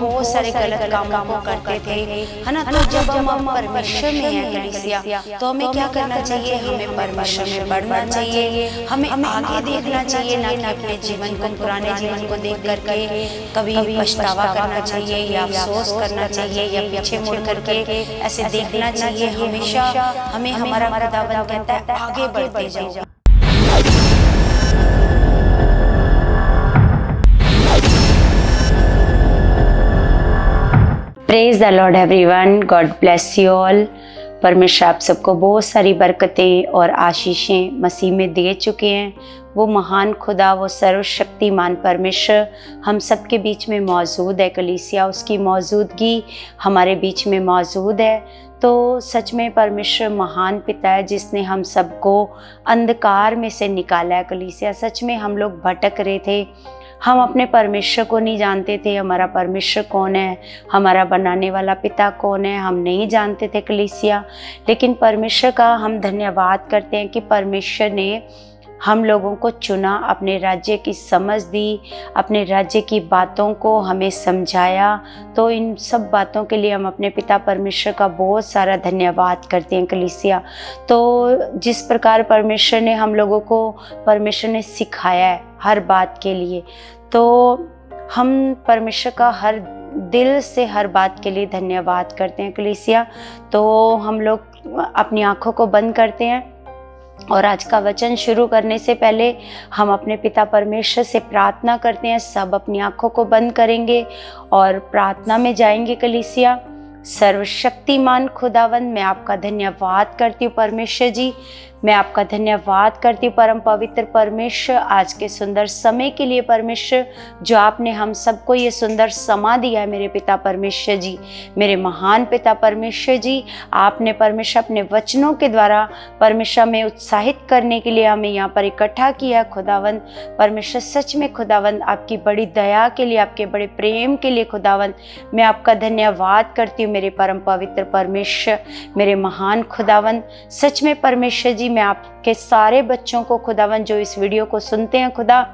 बहुत सारे गलत कामों को करते थे, है ना। तो जब हम परमेश्वर में हैं कलीसिया, तो हमें क्या करना चाहिए, हमें परमेश्वर में बढ़ना चाहिए, हमें आगे देखना चाहिए, ना कि अपने जीवन को, पुराने जीवन को देख करके कभी पछतावा करना चाहिए या अफसोस करना चाहिए या पीछे मुड़ करके ऐसे देखना चाहिए। हमेशा हमें हमारा खुदावंद कहता है आगे बढ़ते जाओ। Praise the Lord everyone, God bless you all. परमेश्वर आप सबको बहुत सारी बरकतें और आशीषें मसीह में दे चुके हैं। वो महान खुदा, वो सर्वशक्तिमान परमेश्वर हम सबके बीच में मौजूद है कलीसिया, उसकी मौजूदगी हमारे बीच में मौजूद है। तो सच में परमेश्वर महान पिता है जिसने हम सबको अंधकार में से निकाला है कलीसिया। सच में हम लोग भटक रहे थे, हम अपने परमेश्वर को नहीं जानते थे, हमारा परमेश्वर कौन है, हमारा बनाने वाला पिता कौन है, हम नहीं जानते थे कलीसिया। लेकिन परमेश्वर का हम धन्यवाद करते हैं कि परमेश्वर ने हम लोगों को चुना, अपने राज्य की समझ दी, अपने राज्य की बातों को हमें समझाया। तो इन सब बातों के लिए हम अपने पिता परमेश्वर का बहुत सारा धन्यवाद करते हैं कलीसिया। तो जिस प्रकार परमेश्वर ने हम लोगों को परमेश्वर ने सिखाया है हर बात के लिए, तो हम परमेश्वर का हर दिल से हर बात के लिए धन्यवाद करते हैं कलीसिया। तो हम लोग अपनी आँखों को बंद करते हैं और आज का वचन शुरू करने से पहले हम अपने पिता परमेश्वर से प्रार्थना करते हैं। सब अपनी आँखों को बंद करेंगे और प्रार्थना में जाएंगे कलीसिया। सर्वशक्तिमान खुदावंद, मैं आपका धन्यवाद करती हूँ परमेश्वर जी, मैं आपका धन्यवाद करती हूँ परम पवित्र परमेश्वर, आज के सुंदर समय के लिए परमेश्वर, जो आपने हम सबको ये सुंदर समा दिया है मेरे पिता परमेश्वर जी, मेरे महान पिता परमेश्वर जी। आपने परमेश्वर अपने वचनों के द्वारा परमेश्वर में उत्साहित करने के लिए हमें यहाँ पर इकट्ठा किया है खुदावंद परमेश्वर। सच में खुदावंद आपकी बड़ी दया के लिए, आपके बड़े प्रेम के लिए खुदावंद मैं आपका धन्यवाद करती हूँ मेरे परम पवित्र परमेश्वर, मेरे महान खुदावंद। सच में परमेश्वर जी, मैं आपके सारे बच्चों को खुदावंद जो इस वीडियो को सुनते हैं खुदा,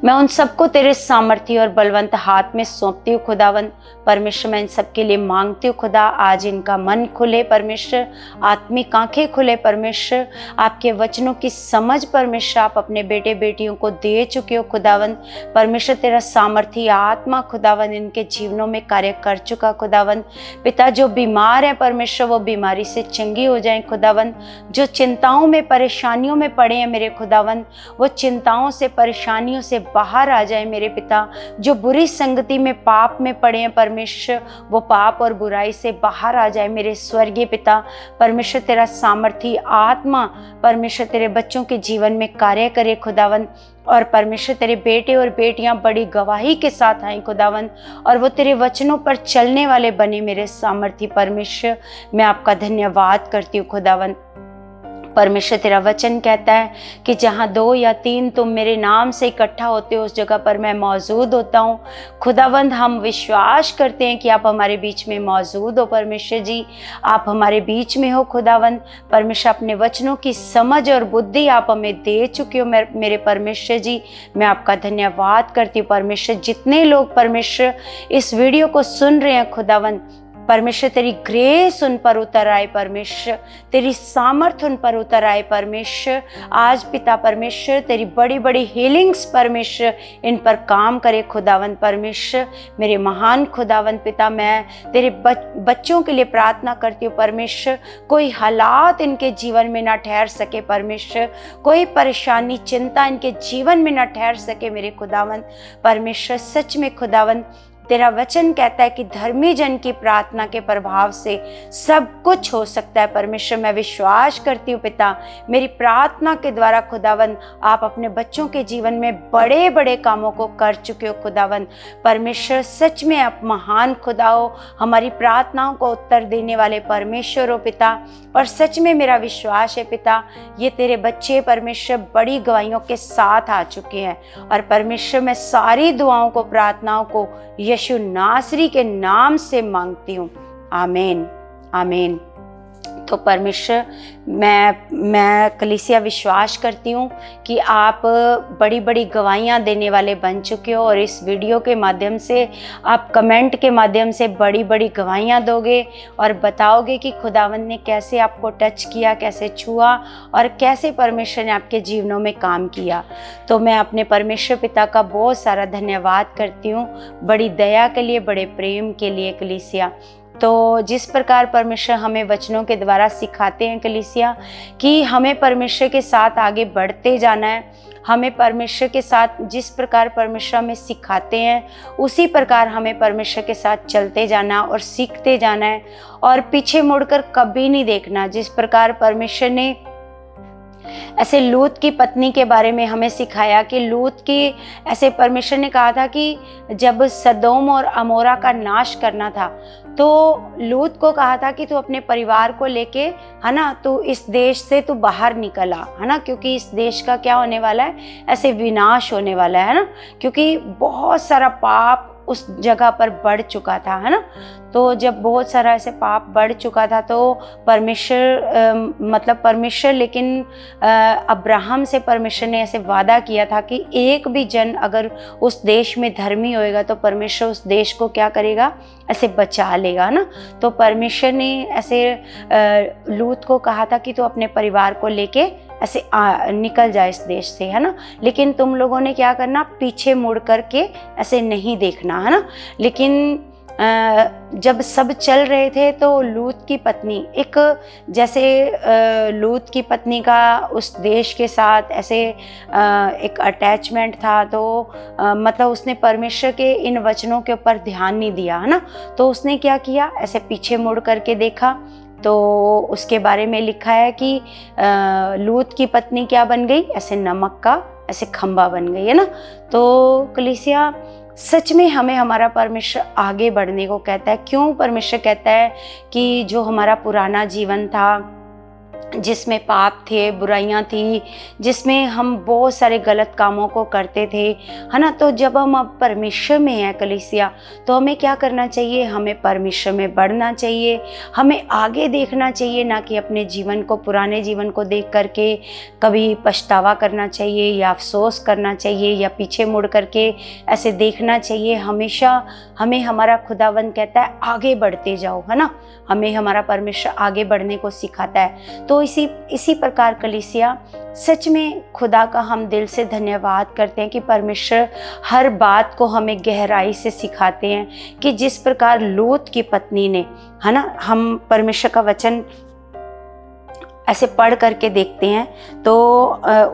मैं उन सबको तेरे सामर्थ्य और बलवंत हाथ में सौंपती हूँ खुदावंद परमेश्वर। मैं इन सबके लिए मांगती हूँ खुदा, आज इनका मन खुले परमेश्वर, आत्मिक आंखें खुले परमेश्वर, आपके वचनों की समझ परमेश्वर आप अपने बेटे बेटियों को दे चुके हो खुदावंद परमेश्वर। तेरा सामर्थ्य आत्मा खुदावंद इनके जीवनों में कार्य कर चुका खुदावंद पिता। जो बीमार है परमेश्वर वो बीमारी से चंगी हो जाए खुदावंद। जो चिंताओं में परेशानियों में पड़े हैं मेरे खुदावंद, वो चिंताओं से परेशानियों से बाहर आ जाए मेरे पिता। जो बुरी संगति में पाप में पड़े हैं परमेश्वर, वो पाप और बुराई से बाहर आ जाए मेरे स्वर्गीय पिता परमेश्वर। तेरा सामर्थ्य आत्मा परमेश्वर तेरे बच्चों के जीवन में कार्य करे खुदावंद। और परमेश्वर तेरे बेटे और बेटियां बड़ी गवाही के साथ आए खुदावंद, और वो तेरे वचनों पर चलने वाले बने मेरे सामर्थ्य परमेश्वर। मैं आपका धन्यवाद करती हूँ खुदावंद परमेश्वर। तेरा वचन कहता है कि जहाँ 2 या 3 तुम मेरे नाम से इकट्ठा होते हो उस जगह पर मैं मौजूद होता हूँ खुदावंद। हम विश्वास करते हैं कि आप हमारे बीच में मौजूद हो परमेश्वर जी, आप हमारे बीच में हो खुदावंद परमेश्वर। अपने वचनों की समझ और बुद्धि आप हमें दे चुके हो मेरे परमेश्वर जी। मैं आपका धन्यवाद करती हूँ परमेश्वर। जितने लोग परमेश्वर इस वीडियो को सुन रहे हैं खुदावंद परमेश्वर, तेरी ग्रेस उन पर उतर आए परमेश्वर, तेरी सामर्थ उन पर उतर आए परमेश्वर। आज पिता परमेश्वर तेरी बड़ी बड़ी हीलिंग्स परमेश्वर इन पर काम करे खुदावंद परमेश्वर। मेरे महान खुदावंद पिता, मैं तेरे बच्चों के लिए प्रार्थना करती हूँ परमेश्वर। कोई हालात इनके जीवन में ना ठहर सके परमेश्वर, कोई परेशानी चिंता इनके जीवन में ना ठहर सके मेरे खुदावंद परमेश्वर। सच में खुदावंद तेरा वचन कहता है कि धर्मी जन की प्रार्थना के प्रभाव से सब कुछ हो सकता है परमेश्वर। मैं विश्वास करती हूँ पिता, मेरी प्रार्थना के द्वारा खुदावंद आप अपने बच्चों के जीवन में बड़े बड़े कामों को कर चुके हो खुदावंद परमेश्वर। सच में आप महान खुदा हो, हमारी प्रार्थनाओं को उत्तर देने वाले परमेश्वर हो पिता। और सच में मेरा विश्वास है पिता, ये तेरे बच्चे परमेश्वर बड़ी गवाहियों के साथ आ चुके हैं। और परमेश्वर मैं सारी दुआओं को, प्रार्थनाओं को यीशु नासरी के नाम से मांगती हूँ, आमीन आमीन। तो परमेश्वर, मैं कलीसिया विश्वास करती हूँ कि आप बड़ी बड़ी गवाहियाँ देने वाले बन चुके हो और इस वीडियो के माध्यम से आप कमेंट के माध्यम से बड़ी बड़ी गवाहियाँ दोगे और बताओगे कि खुदावंद ने कैसे आपको टच किया, कैसे छुआ और कैसे परमेश्वर ने आपके जीवनों में काम किया। तो मैं अपने परमेश्वर पिता का बहुत सारा धन्यवाद करती हूँ, बड़ी दया के लिए, बड़े प्रेम के लिए कलीसिया। तो जिस प्रकार परमेश्वर हमें वचनों के द्वारा सिखाते हैं कलीसिया कि हमें परमेश्वर के साथ आगे बढ़ते जाना है, हमें परमेश्वर के साथ जिस प्रकार परमेश्वर हमें सिखाते हैं उसी प्रकार हमें परमेश्वर के साथ चलते जाना और सीखते जाना है और पीछे मुड़कर कभी नहीं देखना। जिस प्रकार परमेश्वर ने ऐसे लूत की पत्नी के बारे में हमें सिखाया कि लूत की ऐसे परमेश्वर ने कहा था कि जब सदोम और अमोरा का नाश करना था तो लूत को कहा था कि तू अपने परिवार को लेके, है ना, तू इस देश से तू बाहर निकल आ, है ना, क्योंकि इस देश का क्या होने वाला है, ऐसे विनाश होने वाला है ना, क्योंकि बहुत सारा पाप उस जगह पर बढ़ चुका था, है ना। तो जब बहुत सारा ऐसे पाप बढ़ चुका था तो परमेश्वर लेकिन अब्राहम से परमेश्वर ने ऐसे वादा किया था कि एक भी जन अगर उस देश में धर्मी होएगा तो परमेश्वर उस देश को क्या करेगा, ऐसे बचा लेगा ना। तो परमेश्वर ने ऐसे लूत को कहा था कि तू अपने परिवार को लेके ऐसे निकल जाए इस देश से, है ना, लेकिन तुम लोगों ने क्या करना, पीछे मुड़ करके ऐसे नहीं देखना, है ना। लेकिन जब सब चल रहे थे तो लूत की पत्नी एक, जैसे लूत की पत्नी का उस देश के साथ ऐसे एक अटैचमेंट था, तो मतलब उसने परमेश्वर के इन वचनों के ऊपर ध्यान नहीं दिया, है ना। तो उसने क्या किया, ऐसे पीछे मुड़ करके देखा तो उसके बारे में लिखा है कि लूत की पत्नी क्या बन गई, ऐसे नमक का ऐसे खंबा बन गई, है ना। तो कलीसिया सच में हमें हमारा परमेश्वर आगे बढ़ने को कहता है। क्यों परमेश्वर कहता है कि जो हमारा पुराना जीवन था जिसमें पाप थे, बुराइयां थी, जिसमें हम बहुत सारे गलत कामों को करते थे, है ना, तो जब हम अब परमेश्वर में हैं कलीसिया, तो हमें क्या करना चाहिए, हमें परमेश्वर में बढ़ना चाहिए, हमें आगे देखना चाहिए, ना कि अपने जीवन को, पुराने जीवन को देख करके कभी पछतावा करना चाहिए या अफसोस करना चाहिए या पीछे मुड़ करके ऐसे देखना चाहिए। हमेशा हमें हमारा खुदावंद कहता है आगे बढ़ते जाओ, है ना, हमें हमारा परमेश्वर आगे बढ़ने को सिखाता है। तो इसी प्रकार कलीसिया सच में खुदा का हम दिल से धन्यवाद करते हैं कि परमेश्वर हर बात को हमें गहराई से सिखाते हैं कि जिस प्रकार लूत की पत्नी ने, है ना, हम परमेश्वर का वचन ऐसे पढ़ करके देखते हैं तो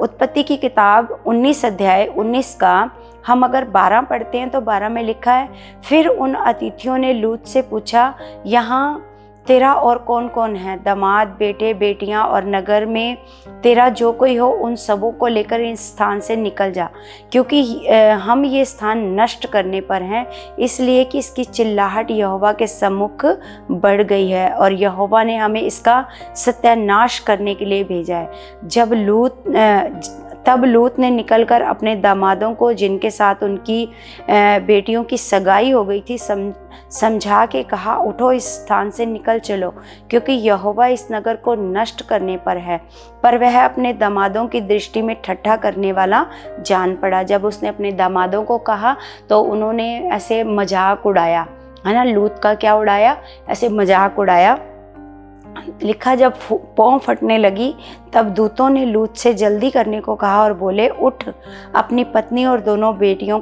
उत्पत्ति की किताब 19 अध्याय 19 का हम अगर 12 पढ़ते हैं तो 12 में लिखा है, फिर उन अतिथियों ने लूत से पूछा, यहाँ तेरा और कौन कौन है, दामाद, बेटे, बेटियां और नगर में तेरा जो कोई हो उन सबों को लेकर इस स्थान से निकल जा, क्योंकि हम ये स्थान नष्ट करने पर हैं, इसलिए कि इसकी चिल्लाहट यहोवा के सम्मुख बढ़ गई है और यहोवा ने हमें इसका सत्यानाश करने के लिए भेजा है। तब लूत ने निकलकर अपने दामादों को, जिनके साथ उनकी बेटियों की सगाई हो गई थी, समझा के कहा, उठो, इस स्थान से निकल चलो, क्योंकि यहोवा इस नगर को नष्ट करने पर है। पर वह अपने दामादों की दृष्टि में ठट्ठा करने वाला जान पड़ा। जब उसने अपने दामादों को कहा तो उन्होंने ऐसे मजाक उड़ाया, है ना। लूत का क्या उड़ाया, ऐसे मजाक उड़ाया। लिखा, जब पाँव फटने लगी तब दूतों ने लूत से जल्दी करने को कहा और बोले, उठ, अपनी पत्नी और दोनों बेटियों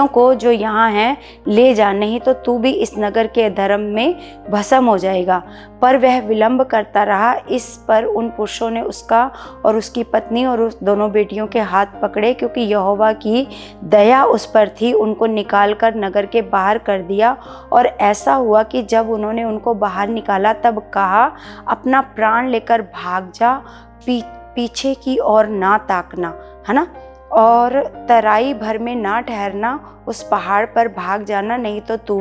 को जो यहाँ हैं ले जा, नहीं तो तू भी इस नगर के अधर्म में भस्म हो जाएगा। पर वह विलंब करता रहा। इस पर उन पुरुषों ने उसका और उसकी पत्नी और उस दोनों बेटियों के हाथ पकड़े, क्योंकि यहोवा की दया उस पर थी, उनको निकाल कर नगर के बाहर कर दिया। और ऐसा हुआ कि जब उन्होंने उनको बाहर निकाला तब कहा, अपना प्राण लेकर भाग जा, पीछे की ओर ना ताकना, है ना, और तराई भर में ना ठहरना, उस पहाड़ पर भाग जाना, नहीं तो तू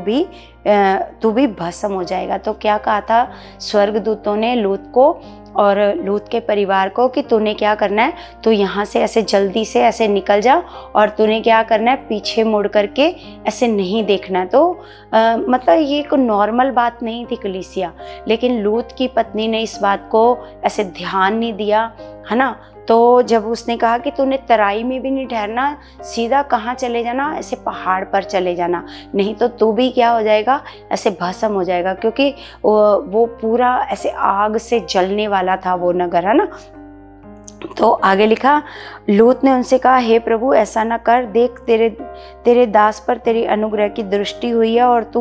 भी भस्म हो जाएगा। तो क्या कहा था स्वर्गदूतों ने लूत को और लूत के परिवार को कि तूने क्या करना है, तू यहाँ से ऐसे जल्दी से ऐसे निकल जा और तूने क्या करना है, पीछे मुड़ करके ऐसे नहीं देखना है। तो मतलब ये कोई नॉर्मल बात नहीं थी कलीसिया, लेकिन लूत की पत्नी ने इस बात को ऐसे ध्यान नहीं दिया, है ना। तो जब उसने कहा कि तूने तराई में भी नहीं ठहरना, सीधा कहाँ चले जाना, ऐसे पहाड़ पर चले जाना, नहीं तो तू भी क्या हो जाएगा, ऐसे भस्म हो जाएगा, क्योंकि वो पूरा ऐसे आग से जलने वाला था वो नगर, है ना। तो आगे लिखा, लूत ने उनसे कहा, हे प्रभु ऐसा ना कर, देख तेरे दास पर तेरी अनुग्रह की दृष्टि हुई है और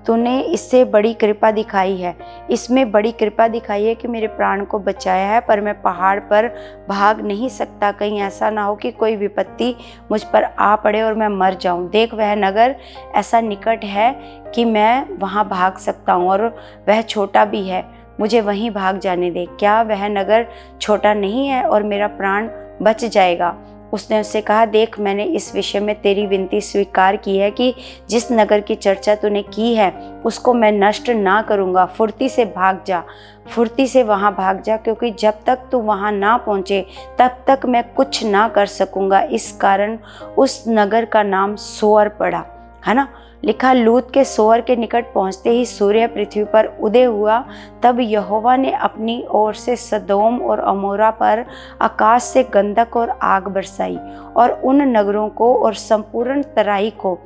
तूने इससे बड़ी कृपा दिखाई है, इसमें बड़ी कृपा दिखाई है कि मेरे प्राण को बचाया है, पर मैं पहाड़ पर भाग नहीं सकता, कहीं ऐसा ना हो कि कोई विपत्ति मुझ पर आ पड़े और मैं मर जाऊं। देख वह नगर ऐसा निकट है कि मैं वहां भाग सकता हूं और वह छोटा भी है, मुझे वहीं भाग जाने दे। क्या वह नगर छोटा नहीं है और मेरा प्राण बच जाएगा? उसने उससे कहा, देख मैंने इस विषय में तेरी विनती स्वीकार की है कि जिस नगर की चर्चा तूने की है उसको मैं नष्ट ना करूँगा। फुर्ती से भाग जा, फुर्ती से वहाँ भाग जा, क्योंकि जब तक तू वहाँ ना पहुँचे तब तक मैं कुछ ना कर सकूँगा। इस कारण उस नगर का नाम सोअर पड़ा, है ना। लिखा, लूत के सोअर के निकट पहुंचते ही सूर्य पृथ्वी पर उदय हुआ। तब यहोवा ने अपनी ओर से सदोम और अमोरा पर आकाश से गंधक और आग बरसाई और उन नगरों को और संपूर्ण तराई को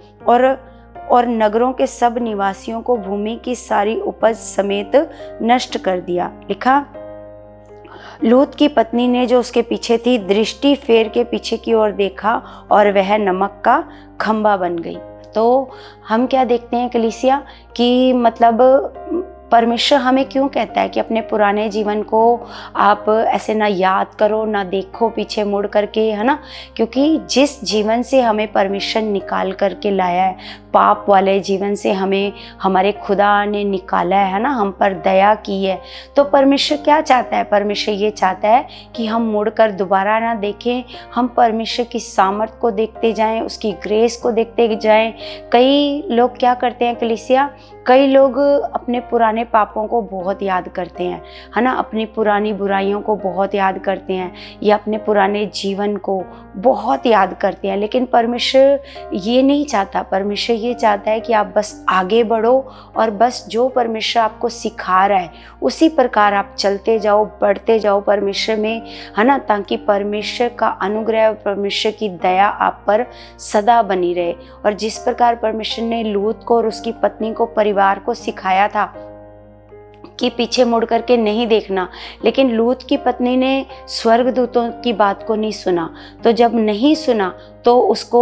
और नगरों के सब निवासियों को भूमि की सारी उपज समेत नष्ट कर दिया। लिखा, लूत की पत्नी ने जो उसके पीछे थी दृष्टि फेर के पीछे की ओर देखा और वह नमक का खंबा बन गई। तो हम क्या देखते हैं कलीसिया कि मतलब परमेश्वर हमें क्यों कहता है कि अपने पुराने जीवन को आप ऐसे ना याद करो, ना देखो पीछे मुड़ करके, है ना। क्योंकि जिस जीवन से हमें परमेश्वर निकाल करके लाया है, पाप वाले जीवन से हमें हमारे खुदा ने निकाला है ना, हम पर दया की है, तो परमेश्वर क्या चाहता है? परमेश्वर ये चाहता है कि हम मुड़कर दोबारा ना देखें, हम परमेश्वर की सामर्थ को देखते जाएं, उसकी ग्रेस को देखते जाएं। कई लोग क्या करते हैं कलीसिया, कई लोग अपने पुराने पापों को बहुत याद करते हैं, है ना, अपनी पुरानी बुराइयों को बहुत याद करते हैं या अपने पुराने जीवन को बहुत याद करते हैं, लेकिन परमेश्वर ये नहीं चाहता। परमेश्वर ये चाहता है कि आप बस आगे बढ़ो और बस जो परमेश्वर आपको सिखा रहा है उसी प्रकार आप चलते जाओ, बढ़ते जाओ परमेश्वर में, है ना, ताकि परमेश्वर का अनुग्रह, परमेश्वर की दया आप पर सदा बनी रहे। और जिस प्रकार परमेश्वर ने लूत को और उसकी पत्नी को, परिवार को सिखाया था कि पीछे मुड़ करके नहीं देखना, लेकिन लूत की पत्नी ने स्वर्गदूतों की बात को नहीं सुना। तो जब नहीं सुना तो उसको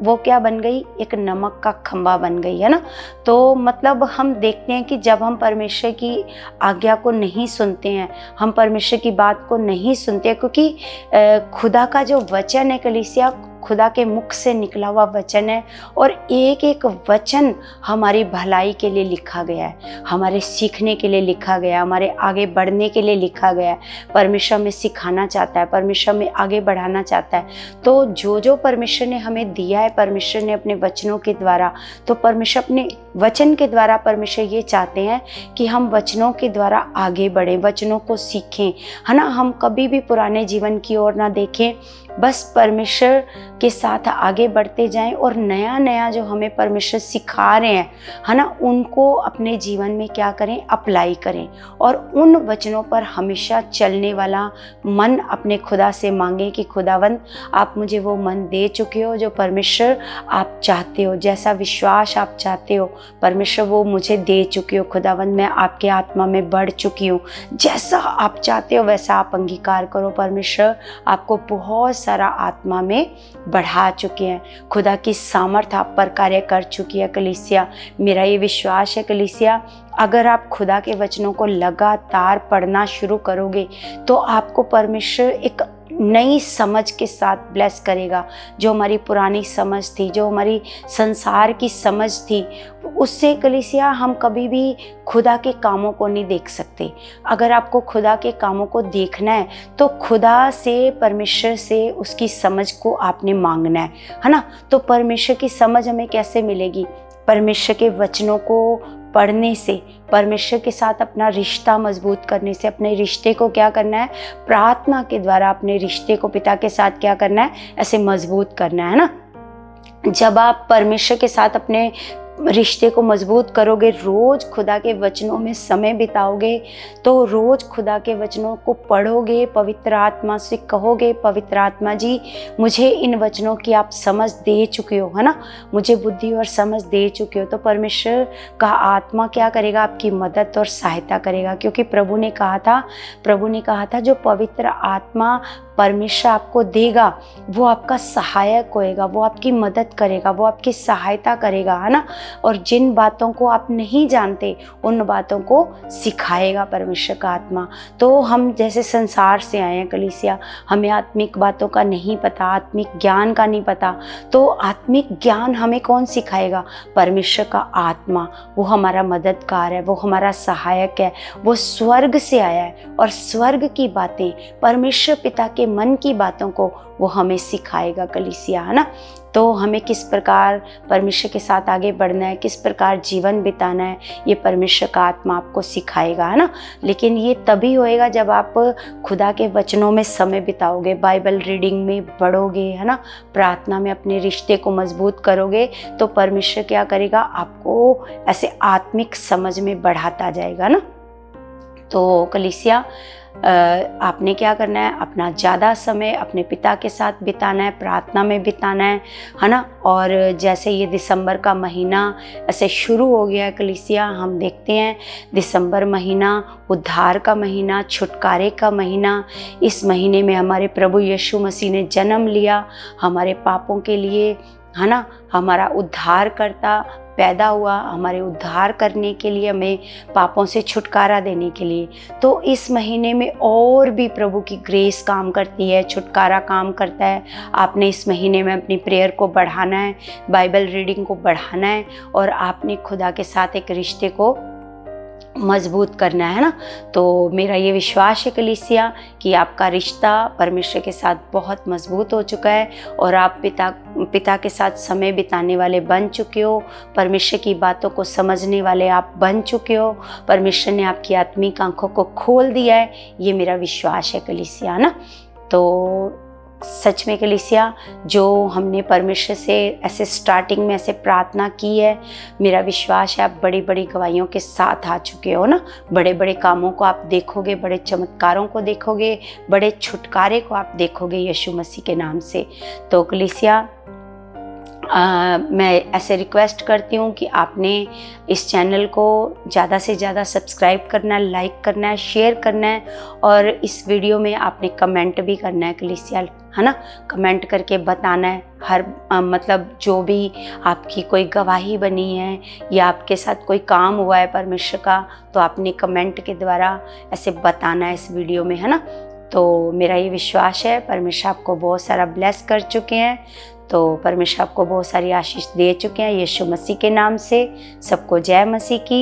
वो क्या बन गई, एक नमक का खंबा बन गई, है ना। तो मतलब हम देखते हैं कि जब हम परमेश्वर की आज्ञा को नहीं सुनते हैं, हम परमेश्वर की बात को नहीं सुनते, क्योंकि खुदा का जो वचन है कलीसिया, खुदा के मुख से निकला हुआ वचन है और एक एक वचन हमारी भलाई के लिए लिखा गया है, हमारे सीखने के लिए लिखा गया है, हमारे आगे बढ़ने के लिए लिखा गया है। परमेश्वर हमें सिखाना चाहता है, परमेश्वर हमें आगे बढ़ाना चाहता है। तो जो परमेश्वर ने हमें दिया है, परमेश्वर ने अपने वचनों के द्वारा, तो परमेश्वर अपने वचन के द्वारा परमेश्वर ये चाहते हैं कि हम वचनों के द्वारा आगे बढ़ें, वचनों को सीखें, है ना। हम कभी भी पुराने जीवन की ओर ना देखें, बस परमेश्वर के साथ आगे बढ़ते जाएं और नया नया जो हमें परमेश्वर सिखा रहे हैं, है ना, उनको अपने जीवन में क्या करें, अप्लाई करें और उन वचनों पर हमेशा चलने वाला मन अपने खुदा से मांगें कि खुदावंद आप मुझे वो मन दे चुके हो जो परमेश्वर आप चाहते हो, जैसा विश्वास आप चाहते हो परमेश्वर वो मुझे दे चुके हो। खुदावंद मैं आपके आत्मा में बढ़ चुकी हूँ, जैसा आप चाहते हो वैसा आप अंगीकार करो। परमेश्वर आपको बहुत सारा आत्मा में बढ़ा चुके हैं, खुदा की सामर्थ आप पर कार्य कर चुकी है कलीसिया। मेरा ये विश्वास है कलीसिया, अगर आप खुदा के वचनों को लगातार पढ़ना शुरू करोगे तो आपको परमेश्वर एक नई समझ के साथ ब्लेस करेगा। जो हमारी पुरानी समझ थी, जो हमारी संसार की समझ थी, उससे कलीसिया हम कभी भी खुदा के कामों को नहीं देख सकते। अगर आपको खुदा के कामों को देखना है तो खुदा से, परमेश्वर से उसकी समझ को आपने मांगना है ना। तो परमेश्वर की समझ हमें कैसे मिलेगी? परमेश्वर के वचनों को पढ़ने से, परमेश्वर के साथ अपना रिश्ता मजबूत करने से, अपने रिश्ते को क्या करना है, प्रार्थना के द्वारा अपने रिश्ते को पिता के साथ क्या करना है, ऐसे मजबूत करना है ना। जब आप परमेश्वर के साथ अपने रिश्ते को मजबूत करोगे, रोज़ खुदा के वचनों में समय बिताओगे, तो रोज़ खुदा के वचनों को पढ़ोगे, पवित्र आत्मा से कहोगे, पवित्र आत्मा जी मुझे इन वचनों की आप समझ दे चुके हो, है ना, मुझे बुद्धि और समझ दे चुके हो, तो परमेश्वर का आत्मा क्या करेगा, आपकी मदद और सहायता करेगा। क्योंकि प्रभु ने कहा था जो पवित्र आत्मा परमेश्वर आपको देगा वो आपका सहायक होएगा, वो आपकी मदद करेगा, वो आपकी सहायता करेगा, है ना। और जिन बातों को आप नहीं जानते उन बातों को सिखाएगा परमेश्वर का आत्मा। तो हम जैसे संसार से आए हैं कलीसिया, हमें आत्मिक बातों का नहीं पता, आत्मिक ज्ञान का नहीं पता, तो आत्मिक ज्ञान हमें कौन सिखाएगा, परमेश्वर का आत्मा। वो हमारा मददगार है, वो हमारा सहायक है, वो स्वर्ग से आया है और स्वर्ग की बातें, परमेश्वर पिता के मन की बातों को वो हमें सिखाएगा कलीसिया, है ना। तो हमें किस प्रकार परमेश्वर के साथ आगे बढ़ना है, किस प्रकार जीवन बिताना है, ये परमेश्वर का आत्मा आपको सिखाएगा, है ना। लेकिन ये तभी होएगा जब आप खुदा के वचनों में समय बिताओगे, बाइबल रीडिंग में बढ़ोगे, है ना, प्रार्थना में अपने रिश्ते को मजबूत करोगे, तो परमेश्वर क्या करेगा, आपको ऐसे आत्मिक समझ में बढ़ाता जाएगा ना। तो कलीसिया आपने क्या करना है, अपना ज़्यादा समय अपने पिता के साथ बिताना है, प्रार्थना में बिताना है ना। और जैसे ये दिसंबर का महीना ऐसे शुरू हो गया है कलीसिया, हम देखते हैं दिसंबर महीना उद्धार का महीना, छुटकारे का महीना। इस महीने में हमारे प्रभु यीशु मसीह ने जन्म लिया हमारे पापों के लिए, है ना। हमारा उद्धारकर्ता पैदा हुआ हमारे उद्धार करने के लिए, हमें पापों से छुटकारा देने के लिए। तो इस महीने में और भी प्रभु की ग्रेस काम करती है, छुटकारा काम करता है। आपने इस महीने में अपनी प्रेयर को बढ़ाना है, बाइबल रीडिंग को बढ़ाना है, और आपने खुदा के साथ एक रिश्ते को मजबूत करना है ना। तो मेरा ये विश्वास है कलीसिया कि आपका रिश्ता परमेश्वर के साथ बहुत मजबूत हो चुका है और आप पिता के साथ समय बिताने वाले बन चुके हो, परमेश्वर की बातों को समझने वाले आप बन चुके हो, परमेश्वर ने आपकी आत्मिक आंखों को खोल दिया है, ये मेरा विश्वास है कलीसिया ना। तो सच में कलीसिया, जो हमने परमेश्वर से ऐसे स्टार्टिंग में ऐसे प्रार्थना की है, मेरा विश्वास है आप बड़ी बड़ी गवाहियों के साथ आ चुके हो ना। बड़े बड़े कामों को आप देखोगे, बड़े चमत्कारों को देखोगे, बड़े छुटकारे को आप देखोगे यीशु मसीह के नाम से। तो कलीसिया मैं ऐसे रिक्वेस्ट करती हूँ कि आपने इस चैनल को ज़्यादा से ज़्यादा सब्सक्राइब करना है, लाइक करना है, शेयर करना है, और इस वीडियो में आपने कमेंट भी करना है कलीसिया, है ना। कमेंट करके बताना है हर मतलब जो भी आपकी कोई गवाही बनी है या आपके साथ कोई काम हुआ है परमेश्वर का, तो आपने कमेंट के द्वारा ऐसे बताना है इस वीडियो में, है ना। तो मेरा ये विश्वास है परमेश्वर आपको बहुत सारा ब्लेस कर चुके हैं, तो परमेश्वर आपको बहुत सारी आशीष दे चुके हैं यीशु मसीह के नाम से। सबको जय मसीह की।